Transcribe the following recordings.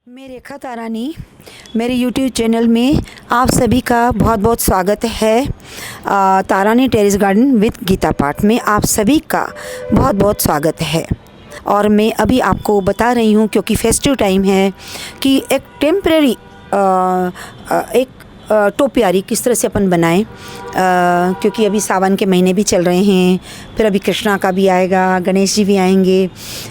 मैं रेखा तारानी, मेरे YouTube channel में आप सभी का बहुत बहुत स्वागत है। तारानी टेरेस गार्डन विद गीता पाठ में आप सभी का बहुत बहुत स्वागत है। और मैं अभी आपको बता रही हूँ, क्योंकि फेस्टिव टाइम है, कि एक टेम्परेरी एक टोपियारी किस तरह से अपन बनाएं, क्योंकि अभी सावन के महीने भी चल रहे हैं, फिर अभी कृष्णा का भी आएगा, गणेश जी भी आएंगे,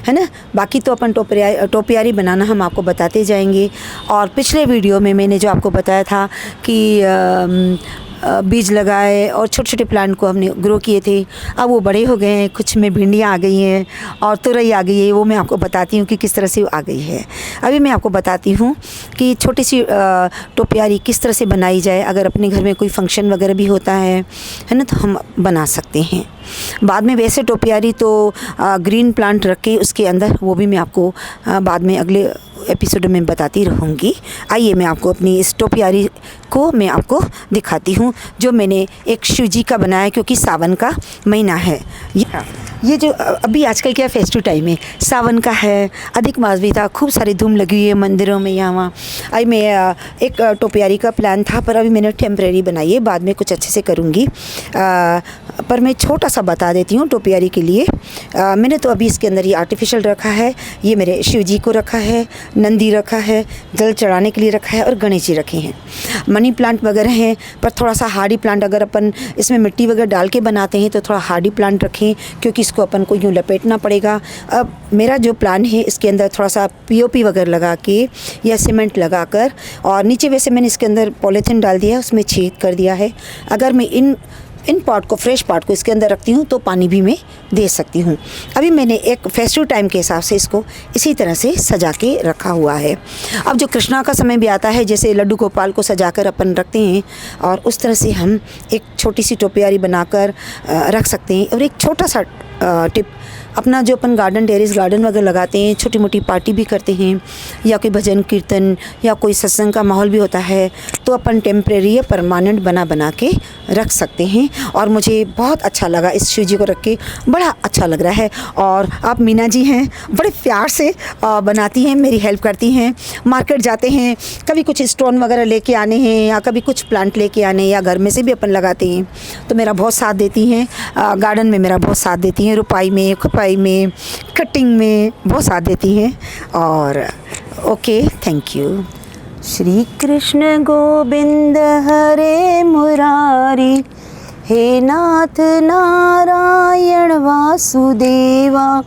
है ना। बाकी तो अपन टोपियारी बनाना हम आपको बताते जाएंगे। और पिछले वीडियो में मैंने जो आपको बताया था कि बीज लगाए और छोटे छोटे प्लांट को हमने ग्रो किए थे, अब वो बड़े हो गए हैं, कुछ में भिंडियाँ आ गई हैं और तुरई आ गई है। वो मैं आपको बताती हूँ कि किस तरह से आ गई है। अभी मैं आपको बताती हूँ कि छोटी सी टोपियारी किस तरह से बनाई जाए। अगर अपने घर में कोई फंक्शन वगैरह भी होता है ना, तो हम बना सकते हैं। बाद में वैसे टोपियारी तो ग्रीन प्लांट रख के उसके अंदर, वो भी मैं आपको बाद में अगले एपिसोड में बताती रहूँगी। आइए मैं आपको अपनी इस टोपियारी को मैं आपको दिखाती हूँ, जो मैंने एक शिव जी का बनाया, क्योंकि सावन का महीना है। ये जो अभी आजकल क्या फेस्टिव टाइम है, सावन का है, अधिक मास भी था, खूब सारी धूम लगी हुई है मंदिरों में यहाँ वहाँ। अभी मैं एक टोपियारी का प्लान था, पर अभी मैंने टेम्परेरी बनाई है, बाद में कुछ अच्छे से करूँगी। पर मैं छोटा सा बता देती हूँ टोपियारी के लिए। मैंने तो अभी इसके अंदर ये आर्टिफिशियल रखा है, ये मेरे शिव जी को रखा है, नंदी रखा है, जल चढ़ाने के लिए रखा है, और गणेश जी रखे हैं। मनी प्लांट वगैरह हैं, पर थोड़ा सा हार्डी प्लांट, अगर अपन इसमें मिट्टी वगैरह डाल के बनाते हैं तो थोड़ा हार्डी प्लांट रखें, क्योंकि इसको अपन को यूँ लपेटना पड़ेगा। अब मेरा जो प्लान है, इसके अंदर थोड़ा सा पीओपी वगैरह लगा के या सीमेंट लगा कर, और नीचे वैसे मैंने इसके अंदर पॉलीथीन डाल दिया, उसमें छेद कर दिया है। अगर मैं इन पॉट को, फ्रेश पॉट को इसके अंदर रखती हूँ तो पानी भी मैं दे सकती हूँ। अभी मैंने एक फेस्टिव टाइम के हिसाब से इसको इसी तरह से सजा के रखा हुआ है। अब जो कृष्णा का समय भी आता है, जैसे लड्डू गोपाल को सजाकर अपन रखते हैं, और उस तरह से हम एक छोटी सी टोपियारी बनाकर रख सकते हैं। और एक छोटा सा टिप, अपना जो अपन गार्डन, टेरेस गार्डन वगैरह लगाते हैं, छोटी मोटी पार्टी भी करते हैं, या कोई भजन कीर्तन या कोई सत्संग का माहौल भी होता है, तो अपन टेम्परेरी या परमानेंट बना के रख सकते हैं। और मुझे बहुत अच्छा लगा इस शिव जी को रख के, बड़ा अच्छा लग रहा है। और आप मीना जी हैं, बड़े प्यार से बनाती हैं, मेरी हेल्प करती हैं। मार्केट जाते हैं, कभी कुछ स्टोन वगैरह लेके आने हैं, या कभी कुछ प्लांट लेके आने, या घर में से भी अपन लगाते हैं, तो मेरा बहुत साथ देती हैं। गार्डन में मेरा बहुत साथ देती हैं, रुपाई में, खुपाई में, कटिंग में बहुत साथ देती हैं। और okay, thank you. Shri Krishna Govind Hare Murari, हे नाथ नारायण वासुदेवा।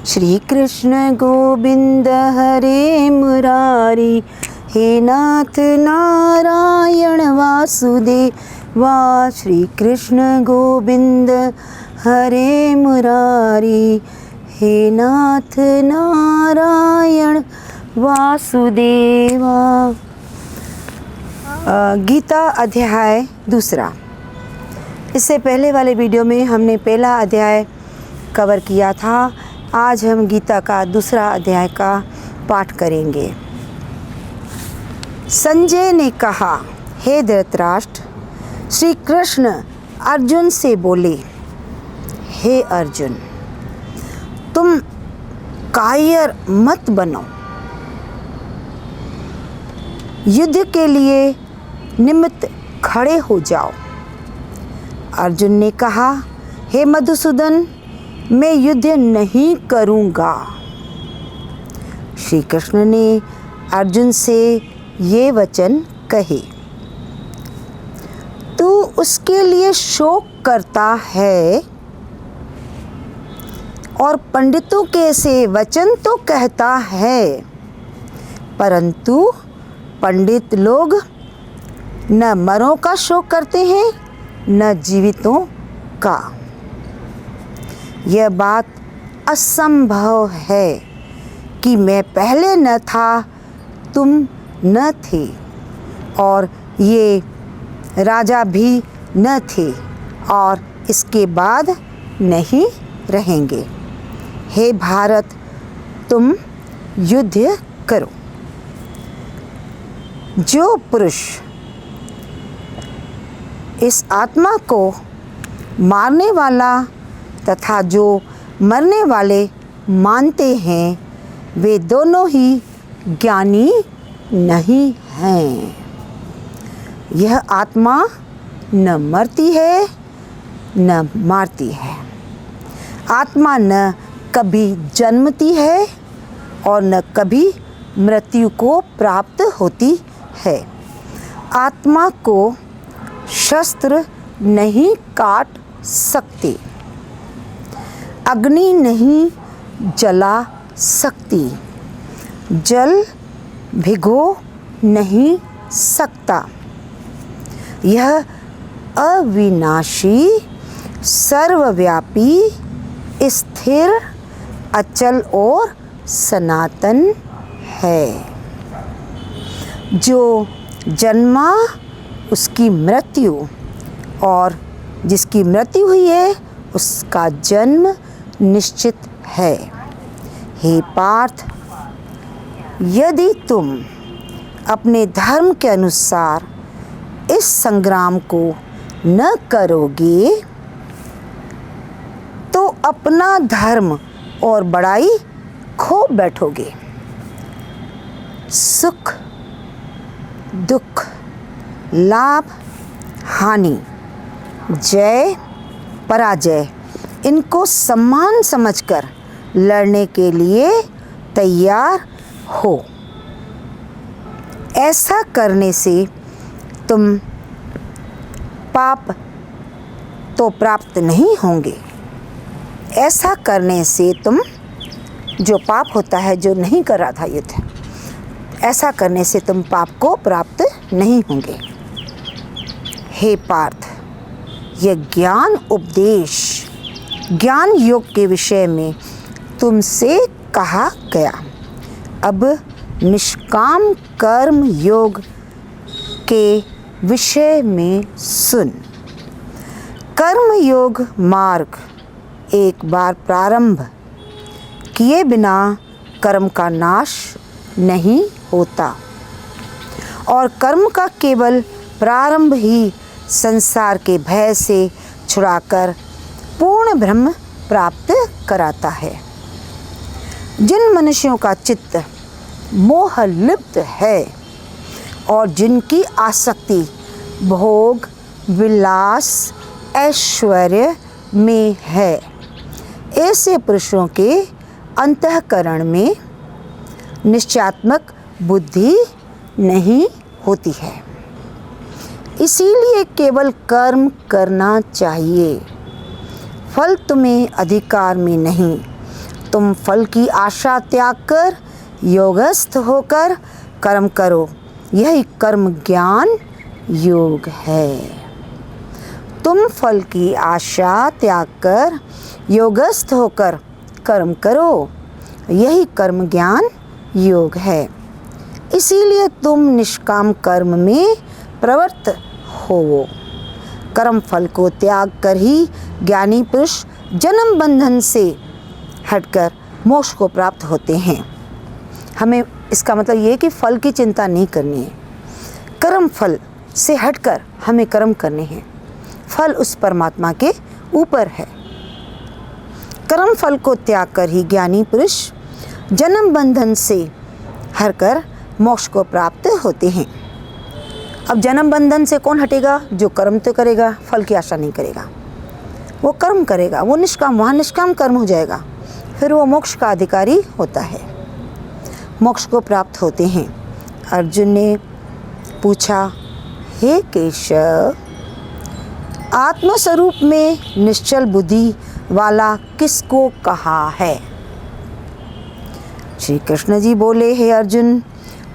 श्री कृष्ण गोविंद हरे मुरारी, हे नाथ नारायण वासुदेवा। श्री कृष्ण गोविंद हरे मुरारी, हे नाथ नारायण वासुदेवा। गीता अध्याय दूसरा। इससे पहले वाले वीडियो में हमने पहला अध्याय कवर किया था। आज हम गीता का दूसरा अध्याय का पाठ करेंगे। संजय ने कहा, हे धृतराष्ट्र, श्री कृष्ण अर्जुन से बोले, हे अर्जुन, तुम कायर मत बनो, युद्ध के लिए निमित्त खड़े हो जाओ। अर्जुन ने कहा, हे मधुसूदन, मैं युद्ध नहीं करूँगा। श्री कृष्ण ने अर्जुन से ये वचन कहे, तू उसके लिए शोक करता है और पंडितों के से वचन तो कहता है, परंतु पंडित लोग न मरों का शोक करते हैं न जीवितों का। यह बात असंभव है कि मैं पहले न था, तुम न थे, और ये राजा भी न थे, और इसके बाद नहीं रहेंगे। हे भारत, तुम युद्ध करो। जो पुरुष इस आत्मा को मारने वाला तथा जो मरने वाले मानते हैं, वे दोनों ही ज्ञानी नहीं हैं। यह आत्मा न मरती है न मारती है। आत्मा न कभी जन्मती है और न कभी मृत्यु को प्राप्त होती है। आत्मा को शस्त्र नहीं काट सकते, अग्नि नहीं जला सकती, जल भिगो नहीं सकता। यह अविनाशी, सर्वव्यापी, स्थिर, अचल और सनातन है। जो जन्मा उसकी मृत्यु, और जिसकी मृत्यु हुई है उसका जन्म निश्चित है। हे पार्थ, यदि तुम अपने धर्म के अनुसार इस संग्राम को न करोगे तो अपना धर्म और बड़ाई खो बैठोगे। सुख दुख, लाभ हानि, जय पराजय, इनको सम्मान समझकर लड़ने के लिए तैयार हो। ऐसा करने से तुम पाप तो प्राप्त नहीं होंगे। ऐसा करने से तुम, जो पाप होता है, जो नहीं कर रहा था युद्ध, ऐसा करने से तुम पाप को प्राप्त नहीं होंगे। हे पार्थ, यह ज्ञान उपदेश ज्ञान योग के विषय में तुमसे कहा गया। अब निष्काम कर्म योग के विषय में सुन। कर्म योग मार्ग एक बार प्रारंभ किए बिना कर्म का नाश नहीं होता, और कर्म का केवल प्रारंभ ही संसार के भय से छुड़ाकर पूर्ण ब्रह्म प्राप्त कराता है। जिन मनुष्यों का चित्त मोह लिप्त है और जिनकी आसक्ति भोग, विलास, ऐश्वर्य में है, ऐसे पुरुषों के अंतःकरण में निश्चयात्मक बुद्धि नहीं होती है। इसीलिए केवल कर्म करना चाहिए। फल तुम्हें अधिकार में नहीं। तुम फल की आशा त्याग कर योगस्थ होकर कर्म करो। यही कर्म ज्ञान योग है। तुम फल की आशा त्याग कर योगस्थ होकर कर्म करो। यही कर्म ज्ञान योग है। इसीलिए तुम निष्काम कर्म में प्रवृत्त हो। कर्म फल को त्याग कर ही ज्ञानी पुरुष जन्म बंधन से हटकर मोक्ष को प्राप्त होते हैं। हमें इसका मतलब ये है कि फल की चिंता नहीं करनी है। कर्म फल से हटकर हमें कर्म करने हैं। फल उस परमात्मा के ऊपर है। कर्म फल को त्याग कर ही ज्ञानी पुरुष जन्म बंधन से हटकर मोक्ष को प्राप्त होते हैं। अब जन्म बंधन से कौन हटेगा? जो कर्म तो करेगा, फल की आशा नहीं करेगा। वो कर्म करेगा, वो निष्काम, वहाँ निष्काम कर्म हो जाएगा, फिर वो मोक्ष का अधिकारी होता है, मोक्ष को प्राप्त होते हैं। अर्जुन ने पूछा, हे केशव, आत्मस्वरूप में निश्चल बुद्धि वाला किसको कहा है? श्री कृष्ण जी बोले, हे अर्जुन,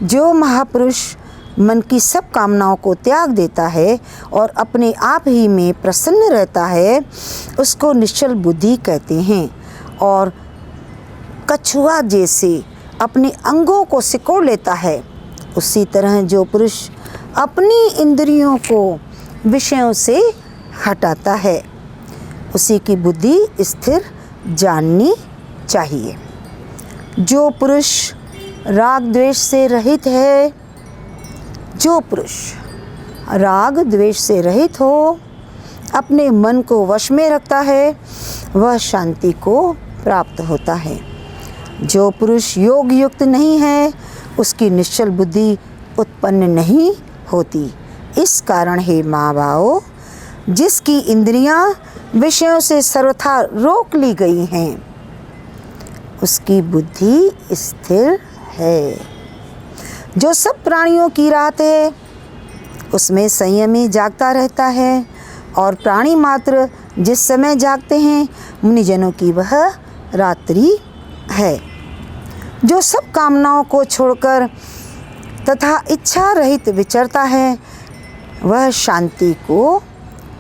जो महापुरुष मन की सब कामनाओं को त्याग देता है और अपने आप ही में प्रसन्न रहता है, उसको निश्चल बुद्धि कहते हैं। और कछुआ जैसे अपने अंगों को सिकोड़ लेता है, उसी तरह जो पुरुष अपनी इंद्रियों को विषयों से हटाता है, उसी की बुद्धि स्थिर जाननी चाहिए। जो पुरुष राग द्वेष से रहित है, जो पुरुष राग द्वेष से रहित हो, अपने मन को वश में रखता है, वह शांति को प्राप्त होता है। जो पुरुष योग युक्त नहीं है, उसकी निश्चल बुद्धि उत्पन्न नहीं होती। इस कारण हे माँ बाओ, जिसकी इंद्रियां विषयों से सर्वथा रोक ली गई हैं, उसकी बुद्धि स्थिर है। जो सब प्राणियों की रात है, उसमें संयमी जागता रहता है, और प्राणी मात्र जिस समय जागते हैं, मुनिजनों की वह रात्रि है। जो सब कामनाओं को छोड़कर तथा इच्छा रहित विचरता है, वह शांति को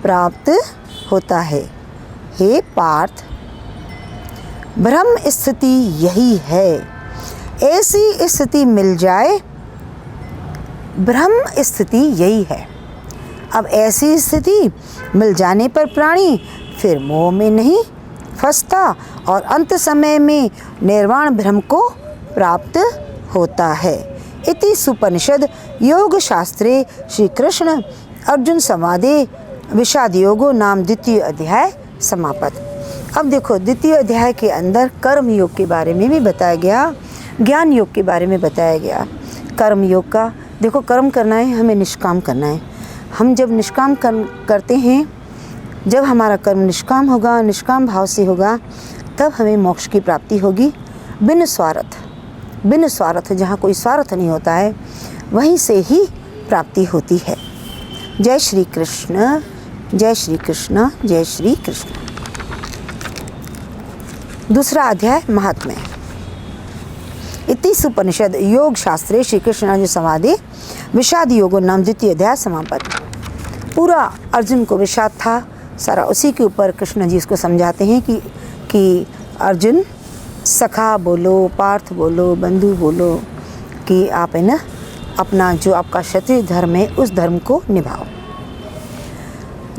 प्राप्त होता है। हे पार्थ, ब्रह्म स्थिति यही है। ऐसी स्थिति मिल जाए, ब्रह्म स्थिति यही है। अब ऐसी स्थिति मिल जाने पर प्राणी फिर मोह में नहीं फंसता और अंत समय में निर्वाण ब्रह्म को प्राप्त होता है। इति सुपनिषद योग शास्त्रे श्री कृष्ण अर्जुन संवादे विषाद योगो नाम द्वितीय अध्याय समापत। अब देखो, द्वितीय अध्याय के अंदर कर्म योग के बारे में भी बताया गया, ज्ञान योग के बारे में बताया गया। कर्म योग का देखो, कर्म करना है, हमें निष्काम करना है। हम जब निष्काम करते हैं, जब हमारा कर्म निष्काम होगा, निष्काम भाव से होगा, तब हमें मोक्ष की प्राप्ति होगी। बिन स्वार्थ, जहाँ कोई स्वार्थ नहीं होता है, वहीं से ही प्राप्ति होती है। जय श्री कृष्ण, जय श्री कृष्ण, जय श्री कृष्ण। दूसरा अध्याय महात्म्य। इति सुपनिषद योग शास्त्रे श्री कृष्ण अर्जुन संवादे विषाद योगो नाम द्वितीय अध्याय समापत। पूरा अर्जुन को विषाद था, सारा उसी के ऊपर कृष्ण जी इसको समझाते हैं कि अर्जुन सखा बोलो, पार्थ बोलो, बंधु बोलो, कि आप है ना अपना जो आपका क्षत्रिय धर्म है उस धर्म को निभाओ।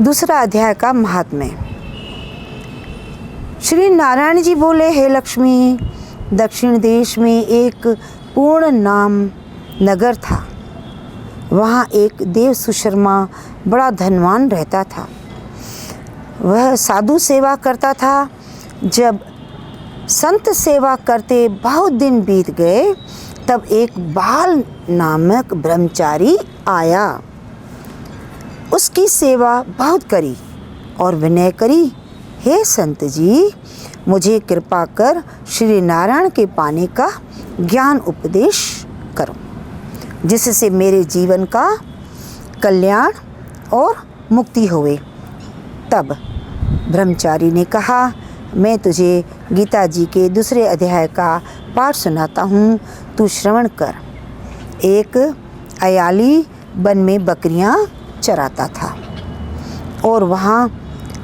दूसरा अध्याय का महात्म्य। श्री नारायण जी बोले, हे लक्ष्मी, दक्षिण देश में एक पूर्ण नाम नगर था। वहाँ एक देव सुशर्मा बड़ा धनवान रहता था। वह साधु सेवा करता था। जब संत सेवा करते बहुत दिन बीत गए, तब एक बाल नामक ब्रह्मचारी आया। उसकी सेवा बहुत करी और विनय करी, हे संत जी, मुझे कृपा कर श्री नारायण के पाने का ज्ञान उपदेश करो, जिससे मेरे जीवन का कल्याण और मुक्ति होवे। तब ब्रह्मचारी ने कहा, मैं तुझे गीता जी के दूसरे अध्याय का पाठ सुनाता हूँ, तू श्रवण कर। एक अयाली वन में बकरियाँ चराता था और वहाँ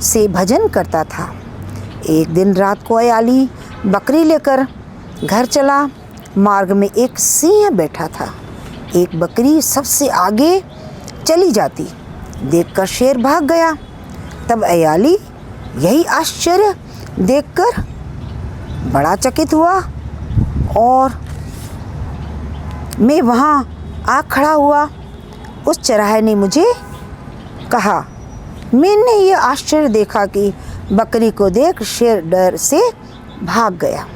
से भजन करता था। एक दिन रात को अयाली बकरी लेकर घर चला। मार्ग में एक सिंह बैठा था। एक बकरी सबसे आगे चली जाती देखकर शेर भाग गया। तब अयाली यही आश्चर्य देखकर बड़ा चकित हुआ और मैं वहाँ आ खड़ा हुआ। उस चराहे ने मुझे कहा, मैंने ये आश्चर्य देखा कि बकरी को देख शेर डर से भाग गया।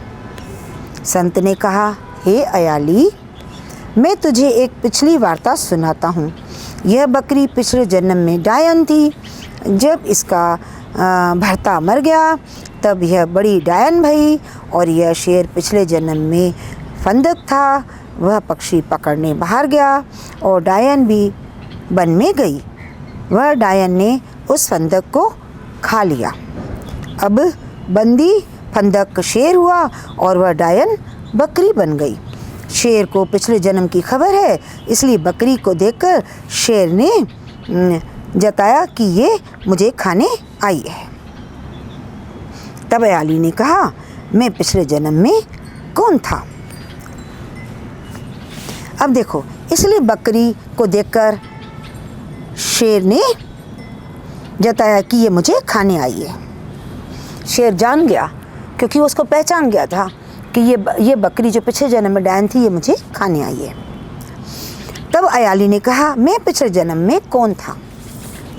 संत ने कहा, हे अयाली, मैं तुझे एक पिछली वार्ता सुनाता हूँ। यह बकरी पिछले जन्म में डायन थी। जब इसका भर्ता मर गया, तब यह बड़ी डायन भई और यह शेर पिछले जन्म में फंदक था। वह पक्षी पकड़ने बाहर गया और डायन भी वन में गई। वह डायन ने उस फंदक को खा लिया। अब बंदी फंदक शेर हुआ और वह डायन बकरी बन गई। शेर को पिछले जन्म की खबर है, इसलिए बकरी को देखकर शेर ने जताया कि ये मुझे खाने आई है। तब अयाली ने कहा, मैं पिछले जन्म में कौन था? अब देखो, इसलिए बकरी को देखकर शेर ने जताया कि ये मुझे खाने आई है। शेर जान गया, क्योंकि वो उसको पहचान गया था कि ये बकरी जो पिछले जन्म में डायन थी, ये मुझे खाने आई है। तब अयाली ने कहा, मैं पिछले जन्म में कौन था?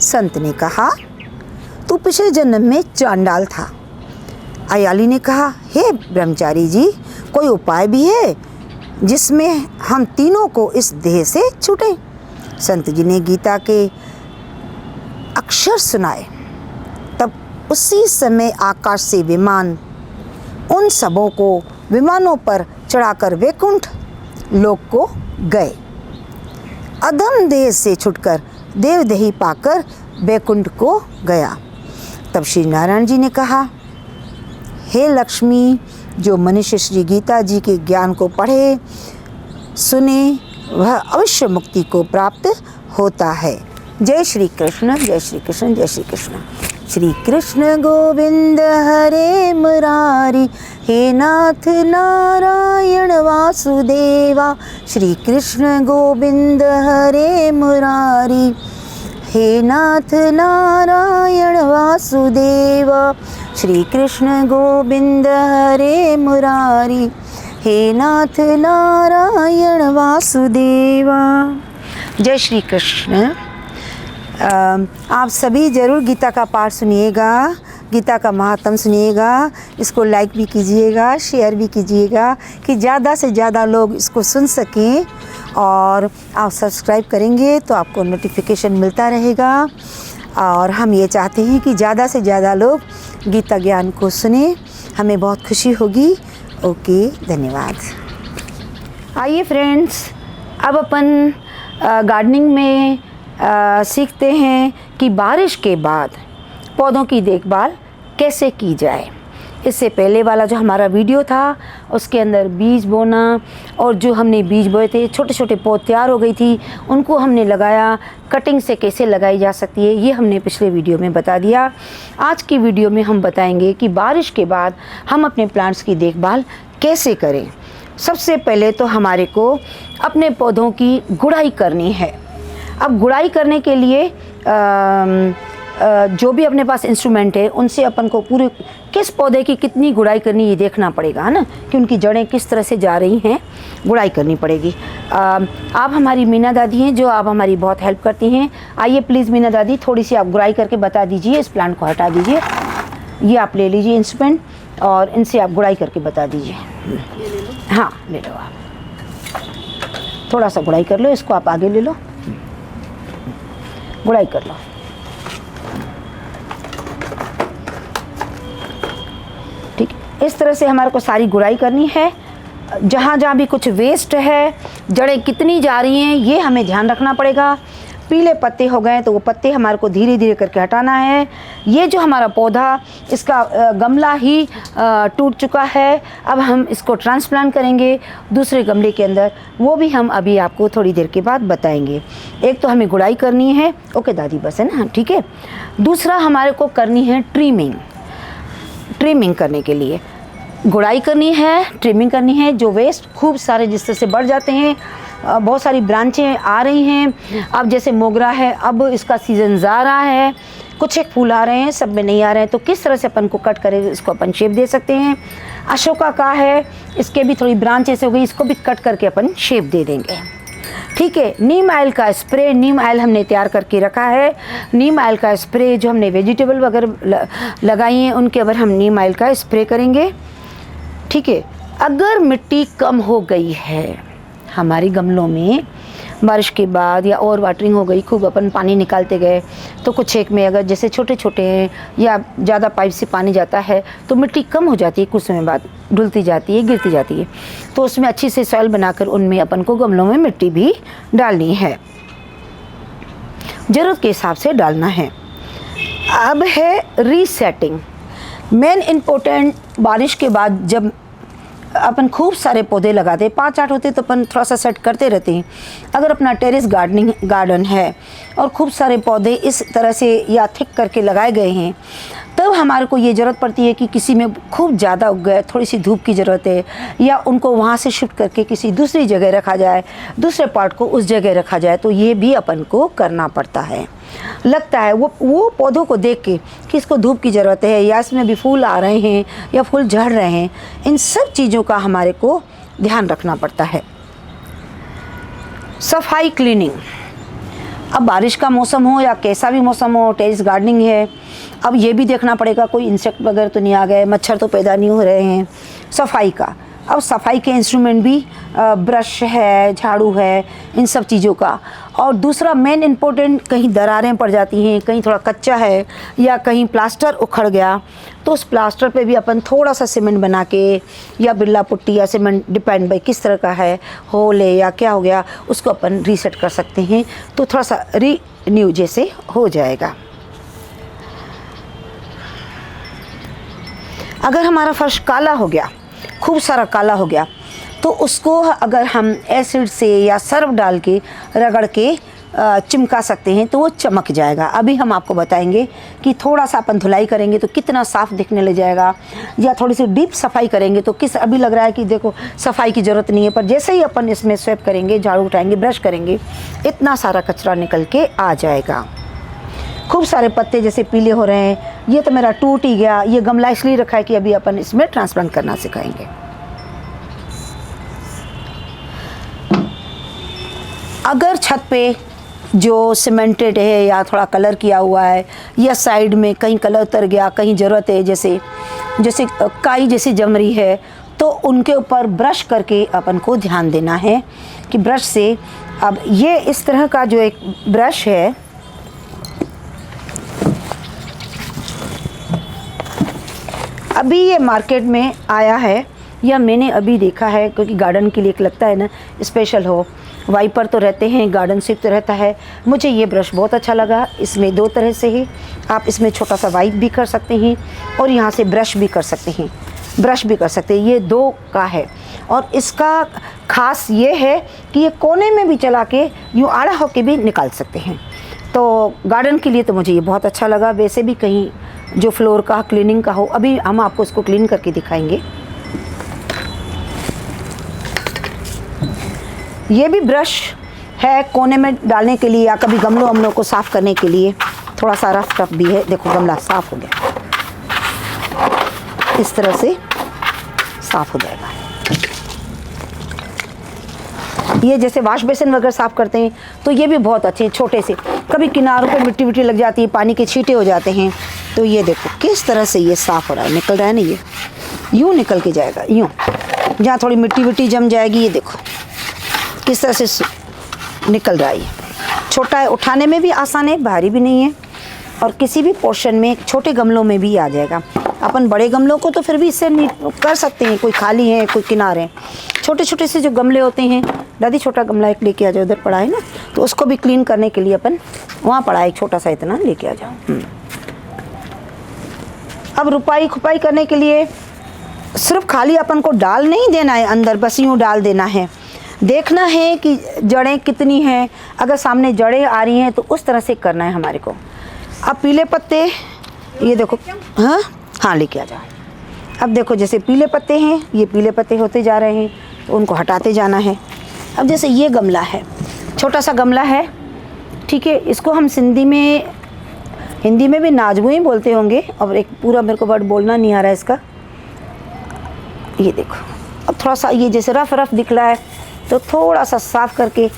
संत ने कहा, तू पिछले जन्म में चांडाल था। अयाली ने कहा, हे ब्रह्मचारी जी, कोई उपाय भी है जिसमें हम तीनों को इस देह से छूटें। संत जी ने गीता के अक्षर सुनाए, तब उसी समय आकाश से विमान उन सबों को विमानों पर चढ़ाकर वैकुंठ लोक को गए। अधम देह से छुटकर देवदेही पाकर वैकुंठ को गया। तब श्री नारायण जी ने कहा, हे लक्ष्मी, जो मनुष्य श्री गीता जी के ज्ञान को पढ़े सुने वह अवश्य मुक्ति को प्राप्त होता है। जय श्री कृष्ण, जय श्री कृष्ण, जय श्री कृष्ण। श्री कृष्ण गोविंद हरे मुरारी, हे नाथ नारायण वासुदेवा। श्री कृष्ण गोविंद हरे मुरारी, हे नाथ नारायण वासुदेवा। श्री कृष्ण गोविंद हरे मुरारी, हे नाथ नारायण वासुदेवा। जय श्री कृष्ण। आप सभी ज़रूर गीता का पाठ सुनिएगा, गीता का महात्म सुनिएगा, इसको लाइक भी कीजिएगा, शेयर भी कीजिएगा कि ज़्यादा से ज़्यादा लोग इसको सुन सकें। और आप सब्सक्राइब करेंगे तो आपको नोटिफिकेशन मिलता रहेगा। और हम ये चाहते हैं कि ज़्यादा से ज़्यादा लोग गीता ज्ञान को सुने, हमें बहुत खुशी होगी। ओके, धन्यवाद। आइए फ्रेंड्स, अब अपन गार्डनिंग में सीखते हैं कि बारिश के बाद पौधों की देखभाल कैसे की जाए। इससे पहले वाला जो हमारा वीडियो था उसके अंदर बीज बोना, और जो हमने बीज बोए थे, छोटे छोटे पौधे तैयार हो गई थी, उनको हमने लगाया, कटिंग से कैसे लगाई जा सकती है ये हमने पिछले वीडियो में बता दिया। आज की वीडियो में हम बताएंगे कि बारिश के बाद हम अपने प्लांट्स की देखभाल कैसे करें। सबसे पहले तो हमारे को अपने पौधों की गुड़ाई करनी है। अब गुड़ाई करने के लिए जो भी अपने पास इंस्ट्रूमेंट है उनसे अपन को पूरे किस पौधे की कितनी गुड़ाई करनी ये देखना पड़ेगा, है ना, कि उनकी जड़ें किस तरह से जा रही हैं, गुड़ाई करनी पड़ेगी। आप हमारी मीना दादी हैं जो आप हमारी बहुत हेल्प करती हैं। आइए प्लीज़ मीना दादी, थोड़ी सी आप गुड़ाई करके बता दीजिए। इस प्लांट को हटा दीजिए, ये आप ले लीजिए इंस्ट्रूमेंट, और इनसे आप गुड़ाई करके बता दीजिए। हाँ, ले लो आप, थोड़ा सा गुड़ाई कर लो, इसको आप आगे ले लो, गुड़ाई कर लो। ठीक, इस तरह से हमारे को सारी गुड़ाई करनी है। जहाँ जहाँ भी कुछ वेस्ट है, जड़ें कितनी जा रही हैं, ये हमें ध्यान रखना पड़ेगा। पीले पत्ते हो गए तो वो पत्ते हमारे को धीरे धीरे करके हटाना है। ये जो हमारा पौधा, इसका गमला ही टूट चुका है, अब हम इसको ट्रांसप्लांट करेंगे दूसरे गमले के अंदर, वो भी हम अभी आपको थोड़ी देर के बाद बताएंगे। एक तो हमें गुड़ाई करनी है, ओके दादी, बस है ना, ठीक है। दूसरा हमारे को करनी है ट्रिमिंग। ट्रिमिंग करने के लिए गुड़ाई करनी है, ट्रिमिंग करनी है। जो वेस्ट खूब सारे जिस तरह से बढ़ जाते हैं, बहुत सारी ब्रांचें आ रही हैं। अब जैसे मोगरा है, अब इसका सीज़न जा रहा है, कुछ एक फूल आ रहे हैं, सब में नहीं आ रहे हैं, तो किस तरह से अपन को कट करें, इसको अपन शेप दे सकते हैं। अशोका का है, इसके भी थोड़ी ब्रांचेस हो गई, इसको भी कट करके अपन शेप दे देंगे। ठीक है। नीम ऑयल का स्प्रे, नीम ऑयल हमने तैयार करके रखा है। नीम ऑयल का स्प्रे जो हमने वेजिटेबल वगैरह लगाई हैं उनके ऊपर हम नीम ऑयल का स्प्रे करेंगे। ठीक है। अगर मिट्टी कम हो गई है हमारे गमलों में बारिश के बाद या और वाटरिंग हो गई, खूब अपन पानी निकालते गए, तो कुछ एक में अगर जैसे छोटे छोटे हैं या ज़्यादा पाइप से पानी जाता है तो मिट्टी कम हो जाती है, कुछ समय बाद धुलती जाती है, गिरती जाती है, तो उसमें अच्छी से सॉइल बनाकर उनमें अपन को गमलों में मिट्टी भी डालनी है, ज़रूरत के हिसाब से डालना है। अब है रीसेटिंग। मेन इम्पोर्टेंट, बारिश के बाद जब अपन खूब सारे पौधे लगाते हैं, 5-8 होते तो अपन थोड़ा सा सेट करते रहते हैं। अगर अपना टेरेस गार्डन है और खूब सारे पौधे इस तरह से या थिक करके लगाए गए हैं, तब हमारे को ये ज़रूरत पड़ती है कि किसी में खूब ज़्यादा उग गए, थोड़ी सी धूप की ज़रूरत है, या उनको वहाँ से शिफ्ट करके किसी दूसरी जगह रखा जाए, दूसरे पार्ट को उस जगह रखा जाए, तो ये भी अपन को करना पड़ता है। लगता है वो पौधों को देख के कि इसको धूप की ज़रूरत है या इसमें भी फूल आ रहे हैं या फूल झड़ रहे हैं, इन सब चीज़ों का हमारे को ध्यान रखना पड़ता है। सफाई, क्लीनिंग। अब बारिश का मौसम हो या कैसा भी मौसम हो, टेरेस गार्डनिंग है, अब ये भी देखना पड़ेगा कोई इंसेक्ट वगैरह तो नहीं आ गए, मच्छर तो पैदा नहीं हो रहे हैं। सफाई का अब सफाई के इंस्ट्रूमेंट भी ब्रश है, झाड़ू है, इन सब चीज़ों का। और दूसरा मेन इम्पोर्टेंट, कहीं दरारें पड़ जाती हैं, कहीं थोड़ा कच्चा है या कहीं प्लास्टर उखड़ गया, तो उस प्लास्टर पे भी अपन थोड़ा सा सीमेंट बना के या बिरला पुट्टी या सीमेंट, डिपेंड भाई किस तरह का है, होल है या क्या हो गया, उसको अपन रीसेट कर सकते हैं, तो थोड़ा सा रीन्यू जैसे हो जाएगा। अगर हमारा फर्श काला हो गया, खूब सारा काला हो गया, तो उसको अगर हम एसिड से या सर्फ डाल के रगड़ के चिमका सकते हैं तो वो चमक जाएगा। अभी हम आपको बताएंगे कि थोड़ा सा अपन धुलाई करेंगे तो कितना साफ़ दिखने लग जाएगा, या थोड़ी सी डीप सफाई करेंगे तो किस, अभी लग रहा है कि देखो सफाई की ज़रूरत नहीं है, पर जैसे ही अपन इसमें स्वेप करेंगे, झाड़ू उठाएंगे, ब्रश करेंगे, इतना सारा कचरा निकल के आ जाएगा। खूब सारे पत्ते जैसे पीले हो रहे हैं, ये तो मेरा टूट ही गया। ये गमला इसलिए रखा है कि अभी अपन इसमें ट्रांसप्लांट करना सिखाएंगे। अगर छत पे जो सीमेंटेड है या थोड़ा कलर किया हुआ है, या साइड में कहीं कलर उतर गया, कहीं ज़रूरत है, जैसे काई जैसी जम रही है, तो उनके ऊपर ब्रश करके अपन को ध्यान देना है कि ब्रश से, अब ये इस तरह का जो एक ब्रश है, अभी ये मार्केट में आया है या मैंने अभी देखा है, क्योंकि गार्डन के लिए एक लगता है ना स्पेशल हो, वाइपर तो रहते हैं, गार्डन सिर्फ तो रहता है। मुझे ये ब्रश बहुत अच्छा लगा। इसमें दो तरह से है, आप इसमें छोटा सा वाइप भी कर सकते हैं और यहाँ से ब्रश भी कर सकते हैं, ये दो का है। और इसका ख़ास ये है कि ये कोने में भी चला के यूँ आड़ा होके भी निकाल सकते हैं। तो गार्डन के लिए तो मुझे ये बहुत अच्छा लगा। वैसे भी कहीं जो फ्लोर का क्लीनिंग का हो, अभी हम आपको इसको क्लीन करके दिखाएंगे। ये भी ब्रश है कोने में डालने के लिए, या कभी गमलों को साफ़ करने के लिए। थोड़ा सा रफ भी है, देखो गमला साफ़ हो गया, इस तरह से साफ़ हो जाएगा। ये जैसे वॉश बेसिन वगैरह साफ़ करते हैं तो ये भी बहुत अच्छे हैं, छोटे से। कभी किनारों पे मिट्टी लग जाती है, पानी के छींटे हो जाते हैं, तो ये देखो किस तरह से ये साफ़ हो रहा है, निकल रहा है ना, ये यूँ निकल के जाएगा, यूँ। जहाँ थोड़ी मिट्टी जम जाएगी, ये देखो किस तरह से निकल रहा है। ये छोटा है, उठाने में भी आसान है, भारी भी नहीं है, और किसी भी पोर्शन में, छोटे गमलों में भी आ जाएगा। अपन बड़े गमलों को तो फिर भी इससे कर सकते हैं, कोई खाली है, कोई किनारे। छोटे छोटे से जो गमले होते हैं, दादी छोटा गमला एक लेके आ जाओ, उधर पड़ा है ना, तो उसको भी क्लीन करने के लिए अपन, वहाँ पड़ा है एक छोटा सा, इतना लेके आ जाओ। अब रुपाई खुपाई करने के लिए सिर्फ खाली अपन को डाल नहीं देना है अंदर, बस यूँ डाल देना है। देखना है कि जड़ें कितनी हैं, अगर सामने जड़ें आ रही हैं तो उस तरह से करना है हमारे को। अब पीले पत्ते, ये देखो, हाँ लेके आ जाओ। अब देखो जैसे पीले पत्ते हैं, ये पीले पत्ते होते जा रहे हैं, तो उनको हटाते जाना है। अब जैसे ये गमला है, छोटा सा गमला है, ठीक है, इसको हम हिंदी में भी नाजमू ही बोलते होंगे, और एक पूरा मेरे को वर्ड बोलना नहीं आ रहा है इसका। ये देखो, अब थोड़ा सा ये जैसे रफ दिख रहा है, तो थोड़ा सा साफ़ करके,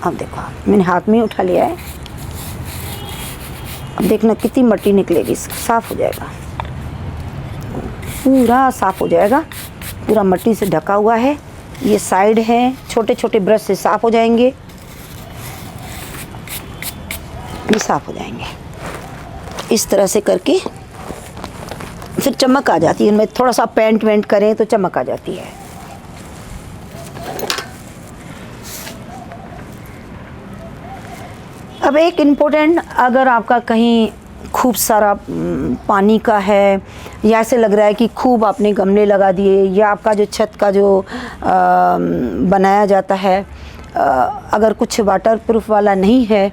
अब देखो मैंने हाथ में ही उठा लिया है, अब देखना कितनी मिट्टी निकलेगी, साफ़ हो जाएगा, पूरा साफ़ हो जाएगा, पूरा मिट्टी से ढका हुआ है। ये साइड है, छोटे छोटे ब्रश से साफ़ हो जाएंगे, ये साफ़ हो जाएंगे। इस तरह से करके फिर चमक आ जाती है, इनमें थोड़ा सा पेंट वेंट करें तो चमक आ जाती है। अब एक इम्पोर्टेंट, अगर आपका कहीं खूब सारा पानी का है, या ऐसे लग रहा है कि खूब आपने गमले लगा दिए, या आपका जो छत का जो बनाया जाता है अगर कुछ वाटर प्रूफ वाला नहीं है,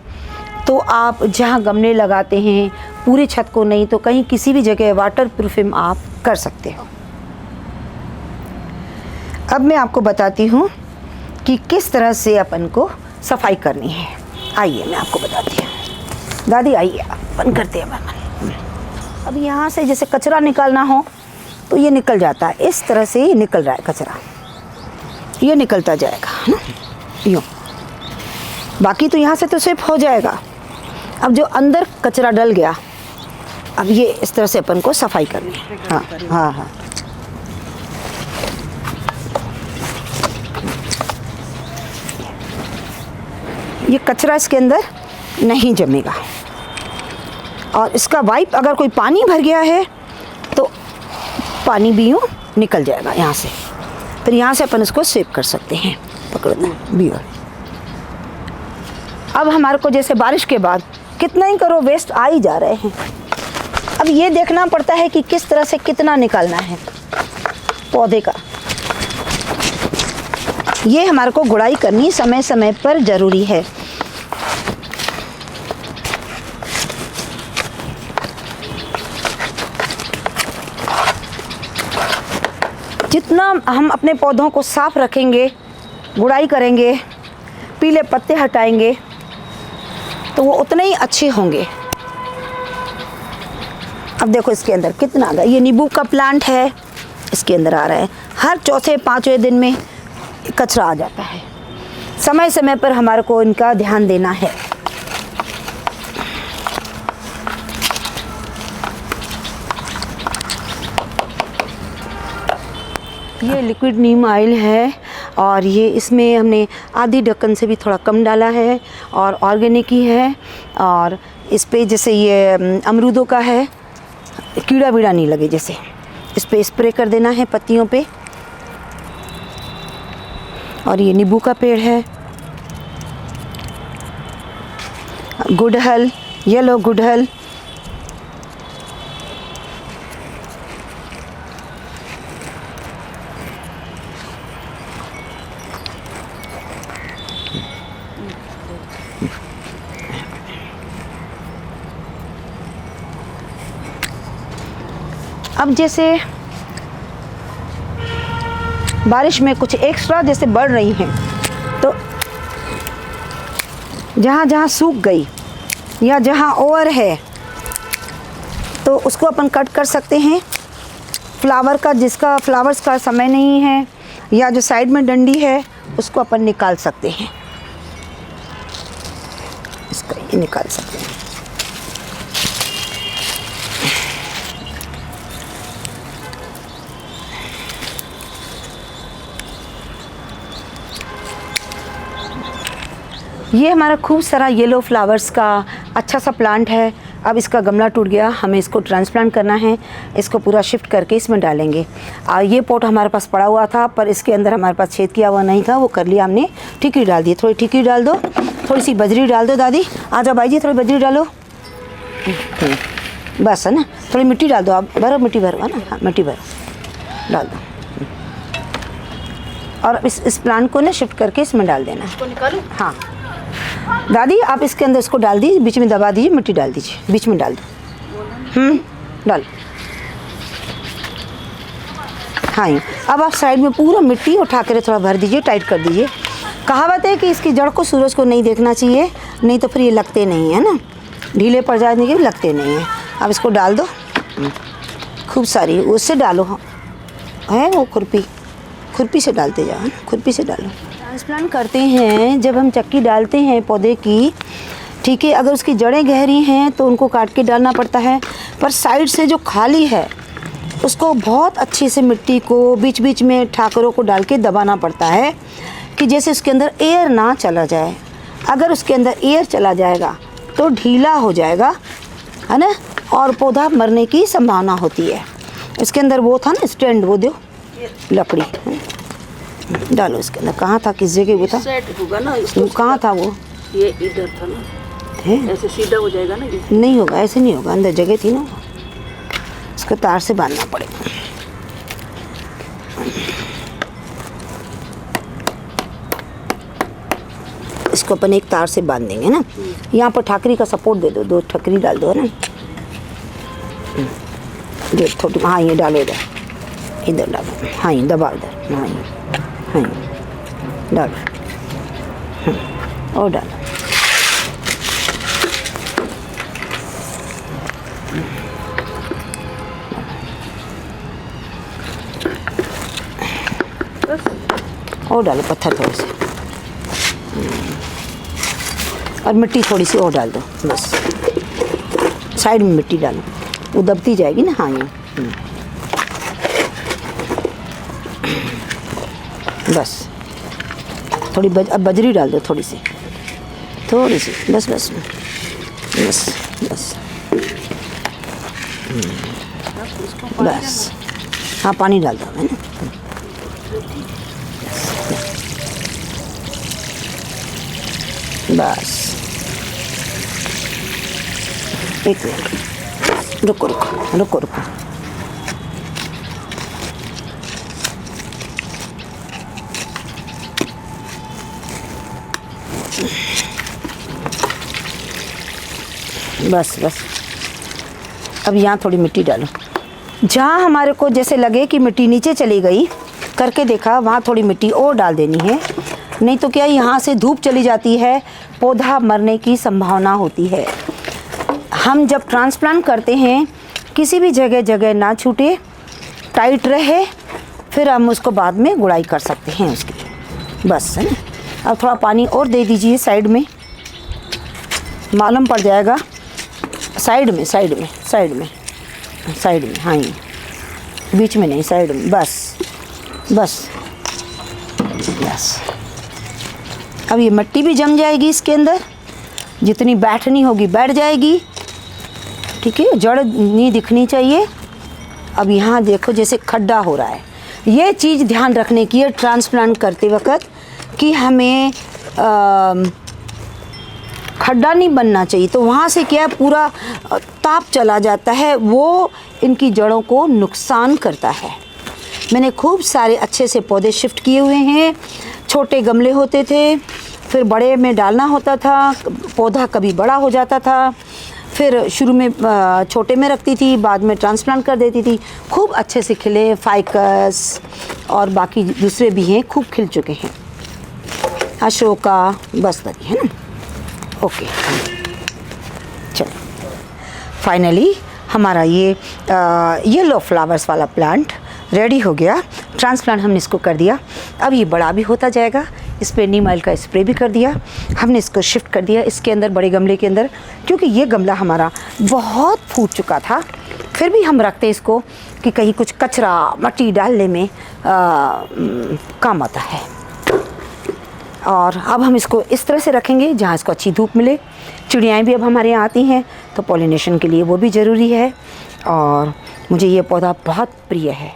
तो आप जहाँ गमले लगाते हैं, पूरी छत को नहीं तो कहीं किसी भी जगह वाटर प्रूफिंग आप कर सकते हो। अब मैं आपको बताती हूँ कि किस तरह से अपन को सफाई करनी है। आइए मैं आपको बताती हूँ, दादी आइए, अपन करते हैं अपन। अब यहाँ से जैसे कचरा निकालना हो तो ये निकल जाता है, इस तरह से ही निकल रहा है कचरा, ये निकलता जाएगा, है ना, यूँ। बाकी तो यहाँ से तो सिर्फ हो जाएगा। अब जो अंदर कचरा डल गया, अब ये इस तरह से अपन को सफाई करनी है। हाँ हाँ हाँ, ये कचरा इसके अंदर नहीं जमेगा। और इसका वाइप अगर कोई पानी भर गया है तो पानी भी यूँ निकल जाएगा यहाँ से। फिर यहाँ से अपन इसको सेव कर सकते हैं। पकड़ो व्यूअर, अब हमारे को जैसे बारिश के बाद कितना ही करो वेस्ट आ ही जा रहे हैं। अब ये देखना पड़ता है कि किस तरह से कितना निकालना है पौधे का। ये हमारे को गुड़ाई करनी समय समय पर ज़रूरी है। जितना हम अपने पौधों को साफ रखेंगे, गुड़ाई करेंगे, पीले पत्ते हटाएंगे, तो वो उतने ही अच्छे होंगे। अब देखो इसके अंदर कितना आ गया। ये नींबू का प्लांट है, इसके अंदर आ रहा है। हर चौथे पाँचवें दिन में कचरा आ जाता है। समय समय पर हमारे को इनका ध्यान देना है। ये लिक्विड नीम ऑयल है और ये इसमें हमने आधी ढक्कन से भी थोड़ा कम डाला है और ऑर्गेनिक ही है। और इस पे जैसे ये अमरूदों का है, कीड़ा वीड़ा नहीं लगे जैसे, इस पे स्प्रे कर देना है पत्तियों पे। और ये नींबू का पेड़ है, गुड़हल, येलो गुड़हल। अब जैसे बारिश में कुछ एक्स्ट्रा जैसे बढ़ रही हैं, तो जहाँ जहाँ सूख गई या जहाँ ओवर है तो उसको अपन कट कर सकते हैं। फ्लावर का, जिसका फ्लावर्स का समय नहीं है या जो साइड में डंडी है उसको अपन निकाल सकते हैं। इसका ये निकाल सकते हैं। ये हमारा खूब सारा येलो फ्लावर्स का अच्छा सा प्लांट है। अब इसका गमला टूट गया, हमें इसको ट्रांसप्लांट करना है। इसको पूरा शिफ्ट करके इसमें डालेंगे। ये पॉट हमारे पास पड़ा हुआ था पर इसके अंदर हमारे पास छेद किया हुआ नहीं था, वो कर लिया हमने। ठीकरी डाल दी, थोड़ी ठीकरी डाल दो, थोड़ी सी बजरी डाल दो। दादी आ जाओ, भाई जी थोड़ी बजरी डालो, बस है ना। थोड़ी मिट्टी डाल दो, आप भरो, मिट्टी भरो, है ना। हाँ मिट्टी भरो, डाल दो। और इस प्लांट को ना शिफ्ट करके इसमें डाल देना। इसको निकालो। हाँ दादी, आप इसके अंदर इसको डाल दीजिए, बीच में दबा दीजिए, मिट्टी डाल दीजिए, बीच में डाल दो। डाल। हाँ अब आप साइड में पूरा मिट्टी उठा कर थोड़ा भर दीजिए, टाइट कर दीजिए। कहावत है कि इसकी जड़ को सूरज को नहीं देखना चाहिए, नहीं तो फिर ये लगते नहीं है ना, ढीले पड़ जाने के लगते नहीं हैं। अब इसको डाल दो खूब सारी, उससे डालो है वो खुरपी से डालते जाओ, खुरपी से डालो। ट्रांसप्लांट करते हैं जब हम चक्की डालते हैं पौधे की, ठीक है, अगर उसकी जड़ें गहरी हैं तो उनको काट के डालना पड़ता है, पर साइड से जो खाली है उसको बहुत अच्छे से मिट्टी को बीच बीच में ठाकरों को डाल के दबाना पड़ता है कि जैसे उसके अंदर एयर ना चला जाए। अगर उसके अंदर एयर चला जाएगा तो ढीला हो जाएगा, है ना, और पौधा मरने की संभावना होती है। इसके अंदर वो था ना स्टैंड, वो दो लकड़ी डालो इसके अंदर। कहाँ था, किस जगह वो था, सेट होगा ना, कहाँ था वो, ये इधर था ना, है ऐसे सीधा हो जाएगा ना। ये नहीं होगा, ऐसे नहीं होगा, अंदर जगह थी ना, इसको तार से बांधना पड़ेगा। इसको अपन एक तार से बांध देंगे ना। यहाँ पर ठाकरी का सपोर्ट दे दो, 2 ठकरी डाल दो, है ना। जो थोड़ी, हाँ ये डालो, इधर डालो, हाँ ये दबा इधर, हाँ ये डालो, और डालो। और डालो पत्थर थोड़े से, और मिट्टी थोड़ी सी और डाल दो, बस साइड में मिट्टी डालो, वो दबती जाएगी ना। हाँ ये बस थोड़ी अब बजरी डाल दो थोड़ी सी, थोड़ी सी, बस बस बस बस बस। हाँ, पानी डाल दो मैंने। बस एक मिनट, रुको रुको रुको रुको। बस बस। अब यहाँ थोड़ी मिट्टी डालो। जहाँ हमारे को जैसे लगे कि मिट्टी नीचे चली गई, करके देखा, वहाँ थोड़ी मिट्टी और डाल देनी है। नहीं तो क्या, यहाँ से धूप चली जाती है, पौधा मरने की संभावना होती है। हम जब ट्रांसप्लांट करते हैं, किसी भी जगह ना छूटे, टाइट रहे, फिर हम उसको बाद में गुड़ाई कर सकते हैं उसकी। बस है ना। अब थोड़ा पानी और दे दीजिए साइड में, मालूम पड़ जाएगा। साइड में साइड में साइड में साइड में, हाँ, ये बीच में नहीं, साइड में। बस बस बस। अब ये मिट्टी भी जम जाएगी इसके अंदर, जितनी बैठनी होगी बैठ जाएगी। ठीक है, जड़ नहीं दिखनी चाहिए। अब यहाँ देखो जैसे खड्डा हो रहा है, ये चीज़ ध्यान रखने की है ट्रांसप्लांट करते वक्त कि हमें खड्डा नहीं बनना चाहिए। तो वहाँ से क्या, पूरा ताप चला जाता है, वो इनकी जड़ों को नुकसान करता है। मैंने खूब सारे अच्छे से पौधे शिफ्ट किए हुए हैं। छोटे गमले होते थे, फिर बड़े में डालना होता था, पौधा कभी बड़ा हो जाता था, फिर शुरू में छोटे में रखती थी, बाद में ट्रांसप्लांट कर देती थी। खूब अच्छे से खिले, फाइकस और बाकी दूसरे भी हैं, खूब खिल चुके हैं। अशोका, बसपति है ना। ओके, चलो फाइनली हमारा ये येलो फ्लावर्स वाला प्लांट रेडी हो गया। ट्रांसप्लांट हमने इसको कर दिया। अब ये बड़ा भी होता जाएगा। इस पर नीम ऑयल का स्प्रे भी कर दिया हमने, इसको शिफ्ट कर दिया इसके अंदर, बड़े गमले के अंदर, क्योंकि ये गमला हमारा बहुत फूट चुका था। फिर भी हम रखते इसको कि कहीं कुछ कचरा मिट्टी डालने में काम आता है। और अब हम इसको इस तरह से रखेंगे जहाँ इसको अच्छी धूप मिले। चिड़ियाएँ भी अब हमारे यहाँ आती हैं, तो पॉलिनेशन के लिए वो भी ज़रूरी है। और मुझे ये पौधा बहुत प्रिय है।